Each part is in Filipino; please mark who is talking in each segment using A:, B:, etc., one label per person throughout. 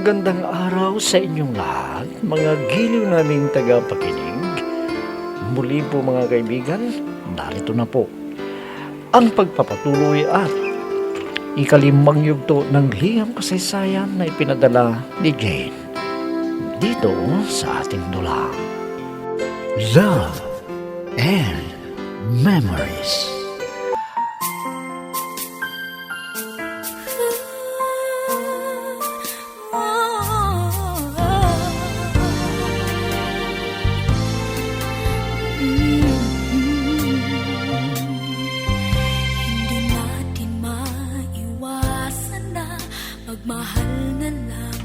A: magandang araw sa inyong lahat, mga giliw naming tagapakinig. Muli po mga kaibigan, narito na po ang pagpapatuloy at ikalimang yugto ng liham kasaysayan na ipinadala ni Jane dito sa ating dulang Love and Memories.
B: Hindi natin maiwasan na magmahal na lang.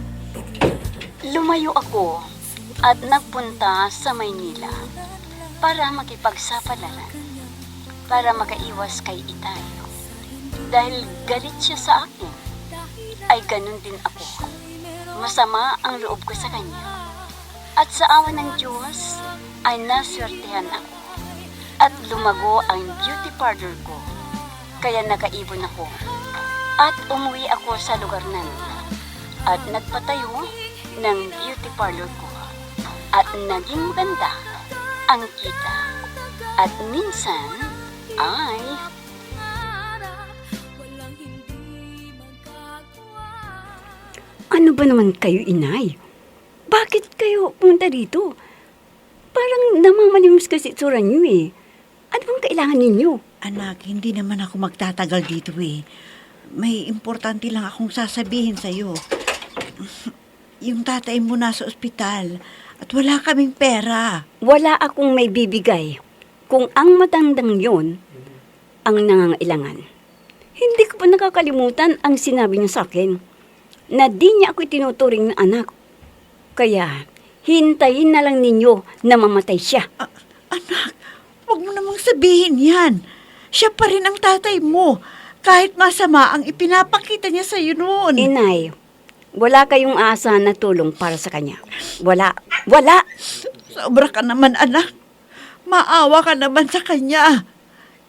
C: Lumayo ako at nagpunta sa Maynila para makipagsapalaran, para makaiwas kay Itay. Dahil galit siya sa akin, ay ganun din ako. Masama ang loob ko sa kanya. At sa awa ng Diyos, ay naswertehan ako. At lumago ang beauty parlor ko. Kaya nakaibon ako. At umuwi ako sa lugar namin. At nagpatayo ng beauty parlor ko. At naging maganda ang kita. At minsan ay
D: Ano ba naman kayo, inay? Bakit kayo pumunta dito? Parang namamalimos kasi itsura niyo eh. Ano bang kailangan ninyo?
E: Anak, hindi naman ako magtatagal dito eh. May importante lang akong sasabihin sa'yo. Yung tatay mo nasa ospital at wala kaming pera.
D: Wala akong may bibigay kung ang matandang yon ang nangangailangan. Hindi ko pa nakakalimutan ang sinabi niya sa akin na di niya ako tinuturing na anak. Kaya, hintayin na lang ninyo na mamatay siya.
E: Anak, huwag mo namang sabihin yan. Siya pa rin ang tatay mo. Kahit masama ang ipinapakita niya sa'yo noon.
D: Inay, wala kayong asa na tulong para sa kanya. Wala. Wala!
E: Sobra ka naman, anak. Maawa ka naman sa kanya.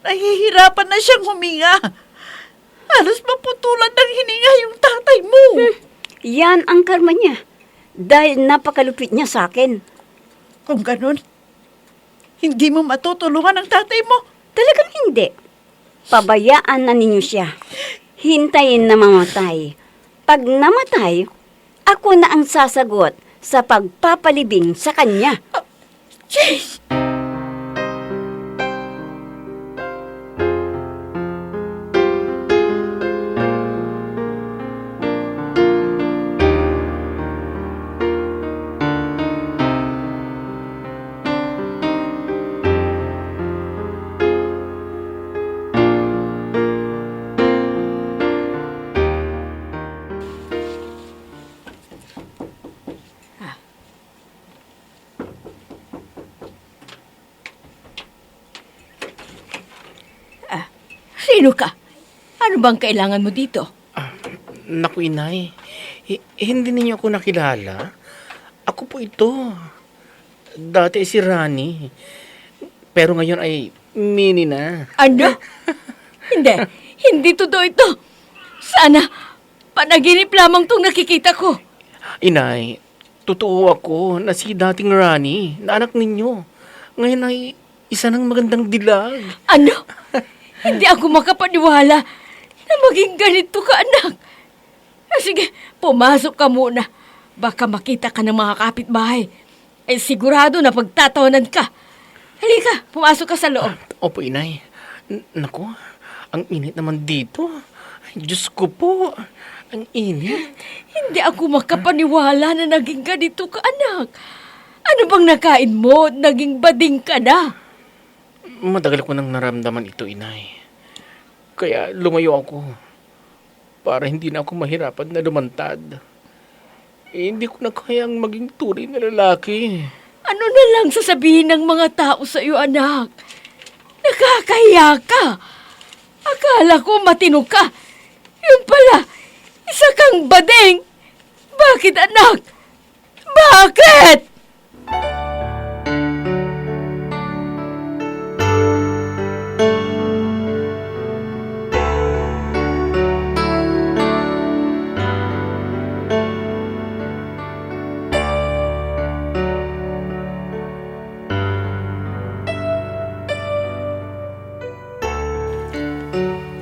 E: Nahihirapan na siyang huminga. Halos maputulan ng hininga yung tatay mo.
D: Yan ang karma niya. Dahil napakalupit niya sa akin.
E: Kung ganun, hindi mo matutulungan ang tatay mo.
D: Talagang hindi. Pabayaan na ninyo siya. Hintayin na mamatay. Pag namatay, ako na ang sasagot sa pagpapalibing sa kanya.
E: Jane!
F: Sino ka? Ano bang kailangan mo dito?
G: Naku, inay. Hindi ninyo ako nakilala. Ako po ito. Dati si Rani. Pero ngayon ay Mini na.
F: Ano? Hindi. Hindi totoo ito. Sana, panaginip lamang tong nakikita ko.
G: Inay, totoo ako na si dating Rani, na anak ninyo. Ngayon ay isa ng magandang dilag.
F: Ano? Hindi ako makapaniwala na maging ganito ka, anak. Sige, pumasok ka muna. Baka makita ka ng mga kapitbahay. Eh, sigurado na pagtatawanan ka. Halika, pumasok ka sa loob.
G: Opo, inay. Naku, ang init naman dito. Ay, Diyos ko po, ang init.
F: Hindi ako makapaniwala na naging ganito ka, anak. Ano bang nakain mo? Naging bading ka na.
G: Matagal ko nang naramdaman ito, inay. Kaya lumayo ako para hindi na ako mahirapan na lumantad. Hindi ko na kayang maging tunay na lalaki.
F: Ano na lang sasabihin ng mga tao sa iyo, anak? Nakakahiya ka. Akala ko matino ka. Yung pala, isa kang bading. Bakit, anak? Bakit?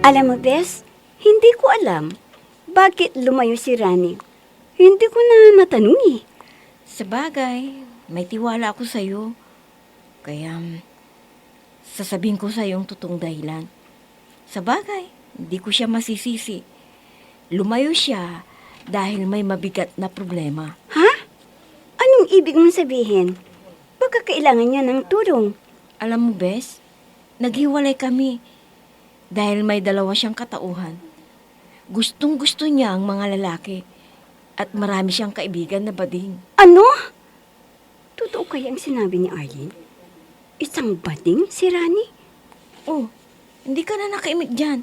D: Alam mo, Bes, hindi ko alam bakit lumayo si Rani. Hindi ko na natanong eh.
F: Sabagay, may tiwala ako sa'yo. Kaya, sasabihin ko sa'yo ang totoong dahilan. Sabagay, hindi ko siya masisisi. Lumayo siya dahil may mabigat na problema.
D: Ha? Anong ibig mong sabihin? Baka kailangan niya ng tulong.
F: Alam mo, Bes, naghiwalay kami dahil may dalawa siyang katauhan. Gustong-gusto niya ang mga lalaki at marami siyang kaibigan na bading.
D: Ano? Totoo kaya ang sinabi ni Arlene? Isang bading si Rani?
F: Oh, hindi ka na nakaimik dyan.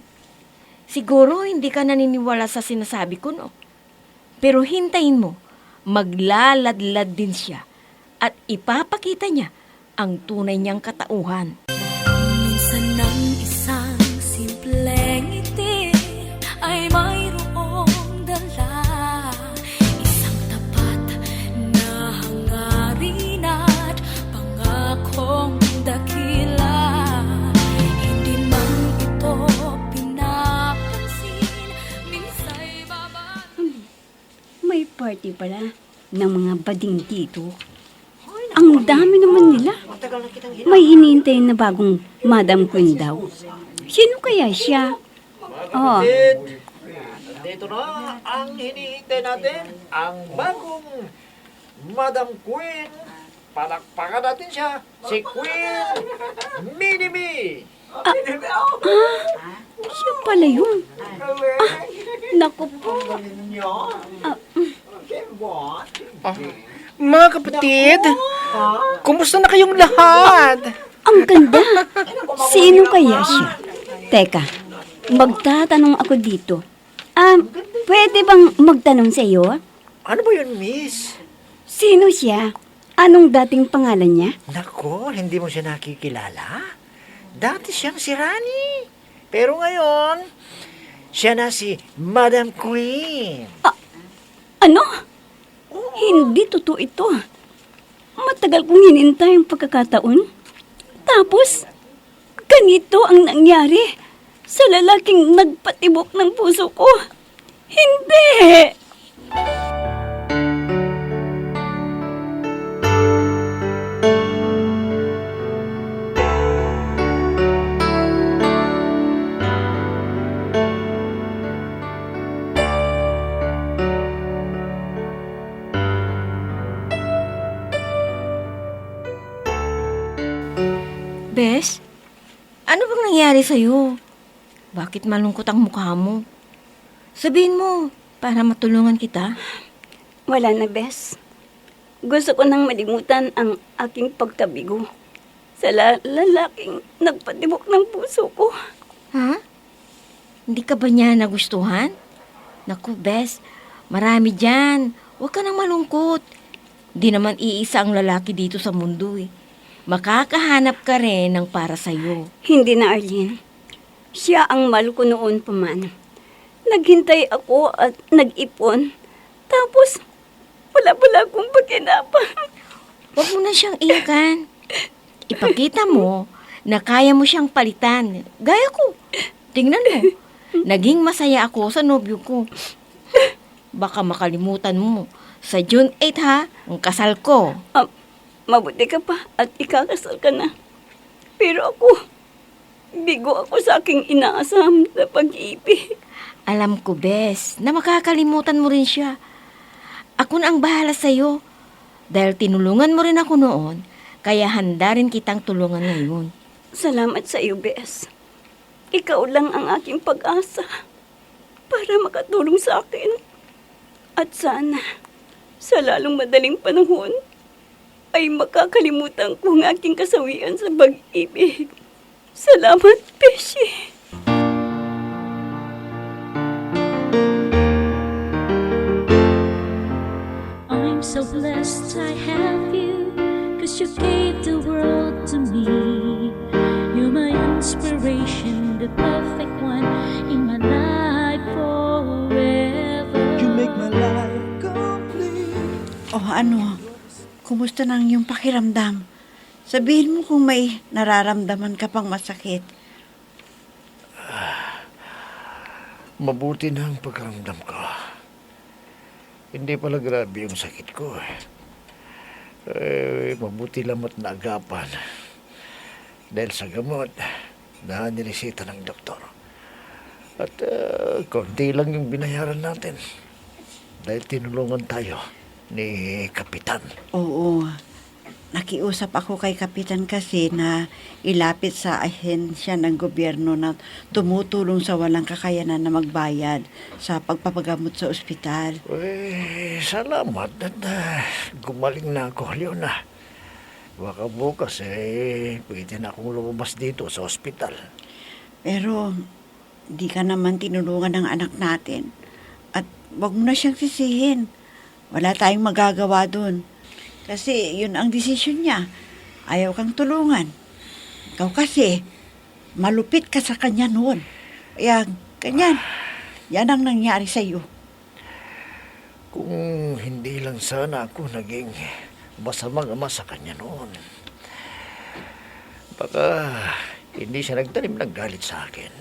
F: Siguro hindi ka naniniwala sa sinasabi ko, no? Pero hintayin mo, maglaladlad din siya at ipapakita niya ang tunay niyang katauhan.
B: Minsan ng isang simpleng ngiti ay mayroong dala, isang tapat na hangarin at pangakong dakila. Hindi man ito pinapansin, minsa'y
D: May party pala ng mga bading dito. Ang dami naman nila. May hinihintay na bagong Madam Queen daw. Sino kaya siya? Oh,
A: Dito na ang hinihintay natin, ang bagong Madam Queen. Palakpakan natin siya, si Queen Minimi.
D: siya pala yun. Naku po.
G: Mga kapatid, kumusta na kayong lahat?
D: Ang ganda. Sino kaya siya? Teka, magtatanong ako dito. Pwede bang magtanong sa iyo?
A: Ano ba yun, miss?
D: Sino siya? Anong dating pangalan niya?
A: Nako, hindi mo siya nakikilala? Dati siyang si Rani. Pero ngayon, siya na si Madam Queen.
D: Ano? Hindi totoo ito. Matagal kong hinintay ang pagkakataon. Tapos, ganito ang nangyari sa lalaking nagpatibok ng puso ko. Hindi!
F: Bes, ano bang nangyari sa'yo? Bakit malungkot ang mukha mo? Sabihin mo, para matulungan kita.
D: Wala na, Bes. Gusto ko nang malimutan ang aking pagkabigo sa lalaking nagpatibok ng puso ko.
F: Ha? Hindi ka ba niya nagustuhan? Naku, Bes, marami dyan. Huwag ka nang malungkot. Di naman iisa ang lalaki dito sa mundo eh. Makakahanap ka rin ng para sa'yo.
D: Hindi na, Arlene. Siya ang mahal ko noon pa man. Naghintay ako at nag-ipon. Tapos, wala akong pakinabang.
F: Huwag mo na siyang iyakan. Ipakita mo na kaya mo siyang palitan. Gaya ko. Tingnan mo. Naging masaya ako sa nobyo ko. Baka makalimutan mo. Sa June 8 ha, ang kasal ko.
D: Mabuti ka pa at ikakasal ka na. Pero ako, bigo ako sa aking inaasam na pag-ibig.
F: Alam ko, Bes, na makakalimutan mo rin siya. Ako na ang bahala sa'yo. Dahil tinulungan mo rin ako noon, kaya handa rin kitang tulungan ngayon.
D: Salamat sa iyo, Bes. Ikaw lang ang aking pag-asa para makatulong sa akin. At sana, sa lalong madaling panahon, ay makakalimutan ko ang aking kasawian sa pag-ibig. Salamat, Beshi.
H: I'm so blessed I have you, 'cause you gave the world to me. You're my inspiration, the perfect one in my life forever.
I: You make my life complete.
E: Oh, ano? Kumusta nang yung pakiramdam? Sabihin mo kung may nararamdaman ka pang masakit.
A: Mabuti na ang pagkaramdam ko. Hindi pala grabe yung sakit ko. Mabuti lamang naagapan. Dahil sa gamot na niresita ng doktor. At konti lang yung binayaran natin. Dahil tinulungan tayo ni Kapitan.
E: Oo. Nakiusap ako kay Kapitan kasi na ilapit sa ahensya ng gobyerno na tumutulong sa walang kakayanan na magbayad sa pagpapagamot sa ospital.
A: Salamat at gumaling na ako, Leona. Baka bukas pwede na akong lumabas dito sa ospital.
E: Pero di ka naman tinulungan ng anak natin. At wag mo na siyang sisihin. Wala tayong magagawa dun. Kasi yun ang desisyon niya. Ayaw kang tulungan. Ikaw kasi, malupit ka sa kanya noon. Kaya, ganyan. Yan ang nangyari sa iyo.
A: Kung hindi lang sana ako naging masamang ama sa kanya noon. Baka hindi siya nagtanim ng galit sa akin.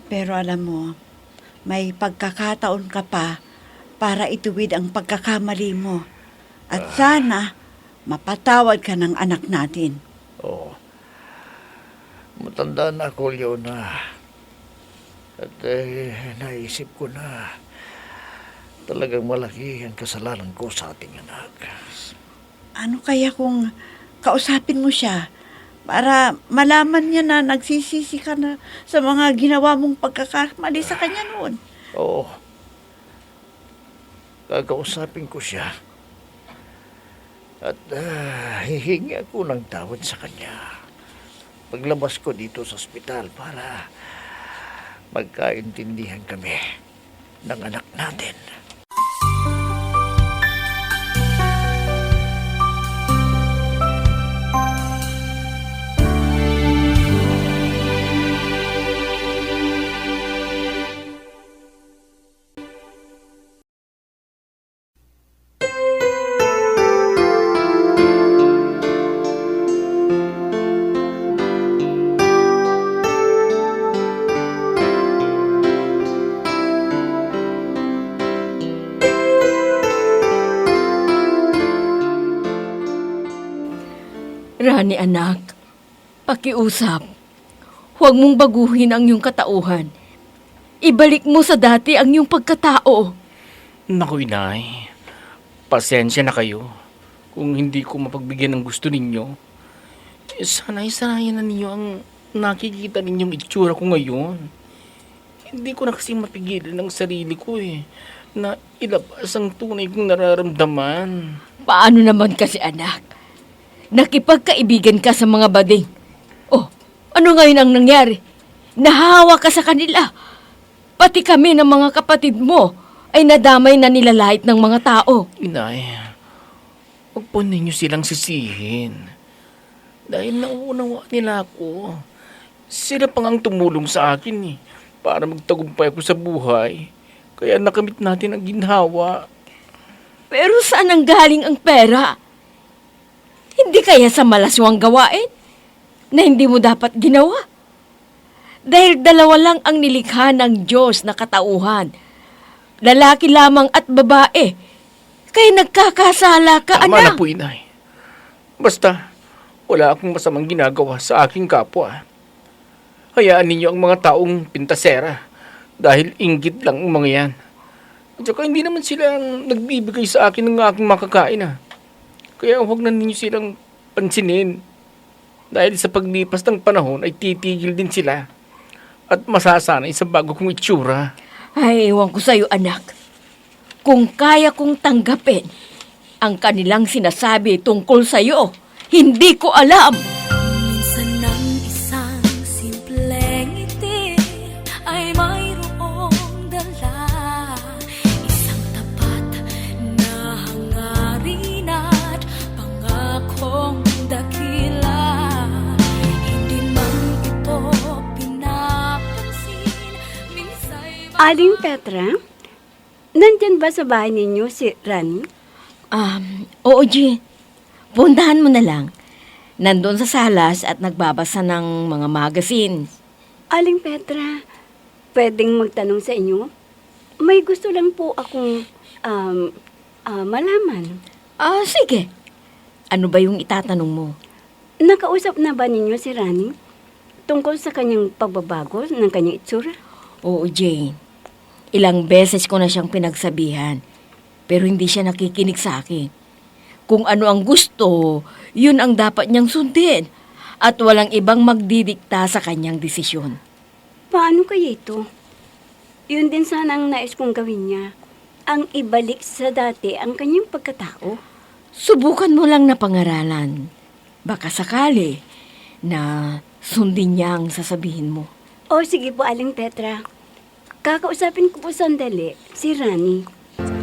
E: Pero alam mo, may pagkakataon ka pa para ituwid ang pagkakamali mo. At sana, mapatawad ka ng anak natin.
A: Oo. Matanda na ako, Leona. At naisip ko na talagang malaki ang kasalanan ko sa ating anak.
E: Ano kaya kung kausapin mo siya para malaman niya na nagsisisi ka na sa mga ginawa mong pagkakamali sa kanya noon?
A: Oo. Kakausapin ko siya. At hihingi ako ng tawad sa kanya. Paglabas ko dito sa ospital para magkaintindihan kami ng anak natin.
F: Rani anak, pakiusap. Huwag mong baguhin ang iyong katauhan. Ibalik mo sa dati ang iyong pagkatao.
G: Naku, inay. Pasensya na kayo. Kung hindi ko mapagbigyan ng gusto ninyo, sanay-sanayan na ninyo ang nakikita ninyong itsura ko ngayon. Hindi ko na kasi mapigilan ang sarili ko na ilabas ang tunay kong nararamdaman.
F: Paano naman kasi anak? Nakipagkaibigan ka sa mga bading. Oh, ano ngayon ang nangyari? Nahawa ka sa kanila. Pati kami ng mga kapatid mo ay nadamay na nilalait ng mga tao.
G: Inay, huwag po ninyo silang sisihin. Dahil nauunawa nila ako. Sila pang ang tumulong sa akin para magtagumpay ako sa buhay. Kaya nakamit natin ang ginhawa.
F: Pero saan ang galing ang pera? Hindi kaya sa malaswang gawain na hindi mo dapat ginawa? Dahil dalawa lang ang nilikha ng Diyos na katauhan. Lalaki lamang at babae. Kaya nagkakasala ka,
G: Tama
F: anak.
G: na po, inay. Basta, wala akong masamang ginagawa sa aking kapwa. Hayaan ninyo ang mga taong pintasera dahil inggit lang ang mga yan. At saka hindi naman sila ang nagbibigay sa akin ng aking makakain. Kaya huwag na ninyo silang pansinin. Dahil sa paglipas ng panahon ay titigil din sila. At masasanay sa bago kong itsura.
F: Ay, ewan ko sa'yo, anak. Kung kaya kong tanggapin ang kanilang sinasabi tungkol sa'yo, hindi ko alam.
B: Minsan ng isang simpleng ngiti ay mayroong dala. Isang tapat na hangarin at pangakong dakila. Hindi man ito pinapansin, minsa'y
D: Aling Petra, nandyan ba sa bahay ninyo si Rani?
F: Oo, G. Puntahan mo na lang. Nandun sa salas at nagbabasa ng mga magazine.
D: Aling Petra, pwedeng magtanong sa inyo? May gusto lang po akong malaman.
F: Sige. Ano ba yung itatanong mo?
D: Nakausap na ba ninyo si Rani tungkol sa kanyang pagbabago ng kanyang itsura?
F: Oo, Jane. Ilang beses ko na siyang pinagsabihan, pero hindi siya nakikinig sa akin. Kung ano ang gusto, yun ang dapat niyang sundin. At walang ibang magdidikta sa kanyang desisyon.
D: Paano kaya ito? Yun din sana ang nais kong gawin niya. Ang ibalik sa dati ang kanyang pagkatao.
F: Subukan mo lang na pangaralan. Baka sakali na sundin niya ang sasabihin mo.
D: O sige po, Aling Petra. Kakausapin ko po sandali si Rani.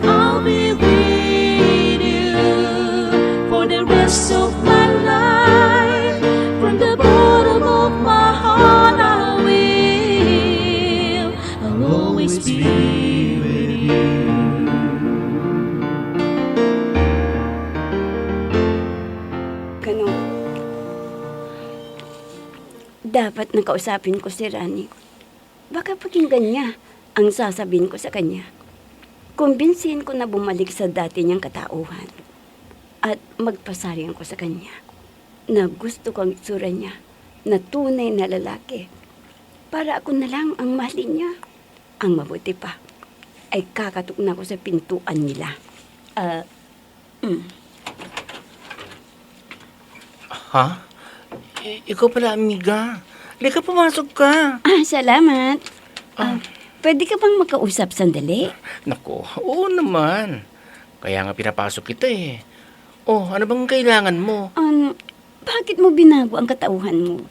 H: I'll be with you for the rest of my life. From the bottom of my heart, I will. I'll always be with you.
D: Ganon. Dapat nakausapin ko si Rani. Baka pakinggan niya ang sasabihin ko sa kanya. Kumbinsihin ko na bumalik sa dati niyang katauhan. At magpasarihan ko sa kanya na gusto ko ang itsura niya na tunay na lalaki. Para ako na lang ang mahalin niya. Ang mabuti pa ay kakatok na ko sa pintuan nila.
G: Ha? Ikaw pala, amiga. Lika, pumasok ka.
D: Salamat. Pwede ka bang makausap sandali?
G: Nako, oo naman. Kaya nga pinapasok kita eh. Oh, ano bang kailangan mo?
D: Bakit mo binago ang katauhan mo?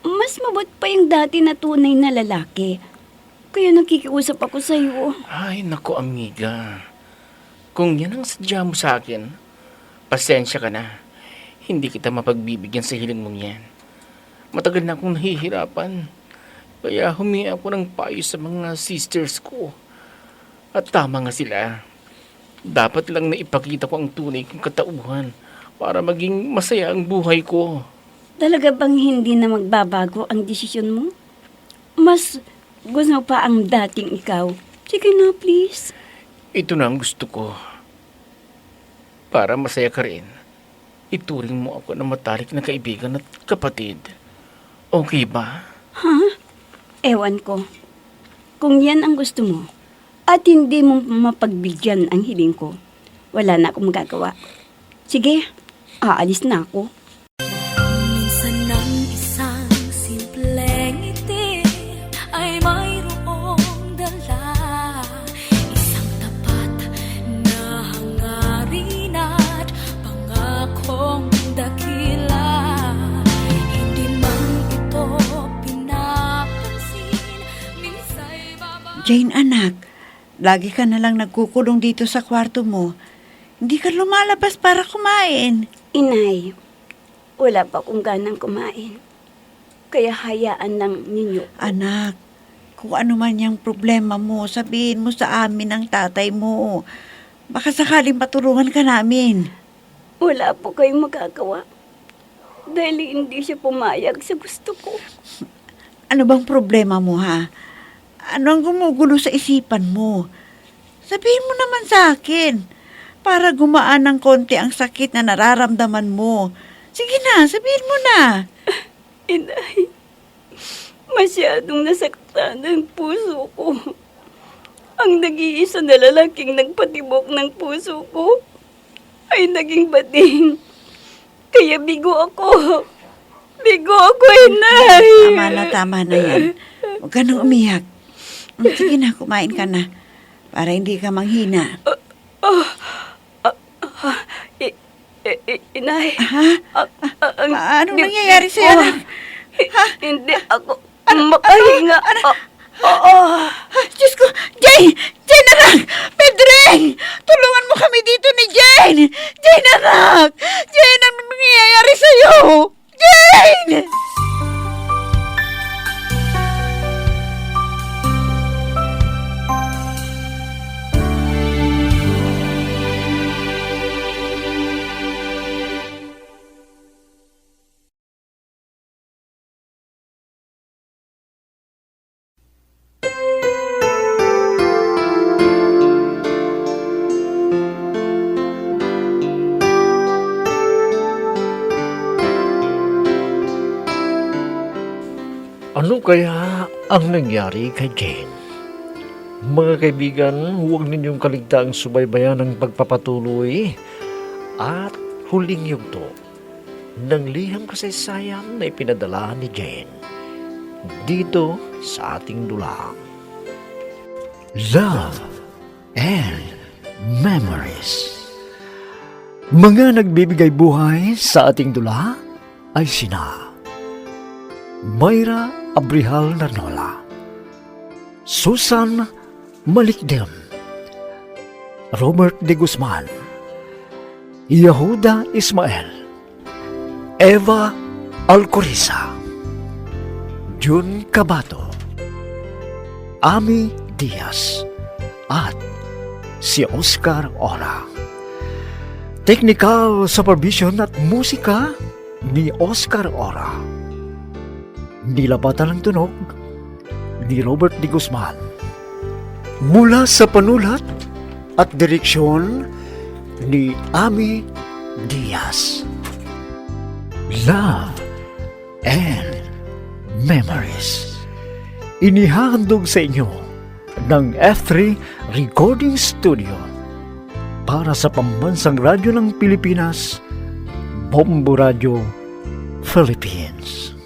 D: Mas mabot pa yung dati na tunay na lalaki. Kaya nakikiusap ako sa iyo.
G: Ay, nako, amiga. Kung yan ang sadya mo sa akin, pasensya ka na. Hindi kita mapagbibigyan sa hiling mong yan. Matagal na akong nahihirapan. Kaya humingi ako ng payo sa mga sisters ko. At tama nga sila. Dapat lang na ipakita ko ang tunay kong katauhan para maging masaya ang buhay ko.
D: Talaga bang hindi na magbabago ang desisyon mo? Mas gusto pa ang dating ikaw. Sige na, please.
G: Ito na ang gusto ko. Para masaya ka rin, ituring mo ako na matalik na kaibigan at kapatid. Okay ba?
D: Ewan ko. Kung yan ang gusto mo, at hindi mo mapagbigyan ang hiling ko, wala na akong magagawa. Sige, aalis na ako.
B: Minsan ng isang simpleng ngiti ay mayroong dala. Isang tapat na hangarin at pangakong dakila. Hindi man ito pinapansin, minsa'y
E: Jane, anak, lagi ka na lang nagkukulong dito sa kwarto mo. Hindi ka lumalabas para kumain.
D: Inay, wala pa akong ganang kumain. Kaya hayaan lang ninyo.
E: Anak, kung ano man yung problema mo, sabihin mo sa amin ang tatay mo. Baka sakaling patulungan ka namin.
D: Wala po kayong magagawa. Dahil hindi siya pumayag sa gusto ko.
E: Ano bang problema mo, ha? Ano ang gumugulo sa isipan mo? Sabihin mo naman sa akin para gumaan ng konti ang sakit na nararamdaman mo. Sige na, sabihin mo na.
D: Inay, masyadong nasaktan ang puso ko. Ang nag-iisa na lalaking nagpatibok ng puso ko ay naging bading. Kaya bigo ako. Bigo ako, Inay.
E: Tama na yan. Huwag ka nang umiyak. Sige na, kumain ka na. Para hindi ka manghina.
D: Inay.
E: Ha? Anong nangyayari sa'yo, anak?
D: Hindi ako makahinga.
E: Diyos ko! Jane! Jane, anak! Pedreng! Tulungan mo kami dito ni Jane! Jane, anak! Jane, ano nangyayari sa'yo? Jane!
A: Ano kaya ang nangyari kay Jane? Mga kaibigan, huwag ninyong kaligtaang subaybayan ang pagpapatuloy at huling yugto ng liham kasaysayan na ipinadala ni Jane dito sa ating dulang. Love and Memories. Mga nagbibigay buhay sa ating dula ay sina Mayra Abrihal Narnola, Susan Malikdem, Robert de Guzman, Yehuda Ismael, Eva Alcoriza, Jun Cabato, Ami Diaz, at si Oscar Ora. Technical supervision at musika ni Oscar Ora. Nilapatan ng tunog ni Robert de Guzman. Mula sa panulat at direksyon ni Ami Diaz. Love and Memories. Inihahandog sa inyo ng F3 Recording Studio para sa Pambansang Radyo ng Pilipinas, Bombo Radio, Philippines.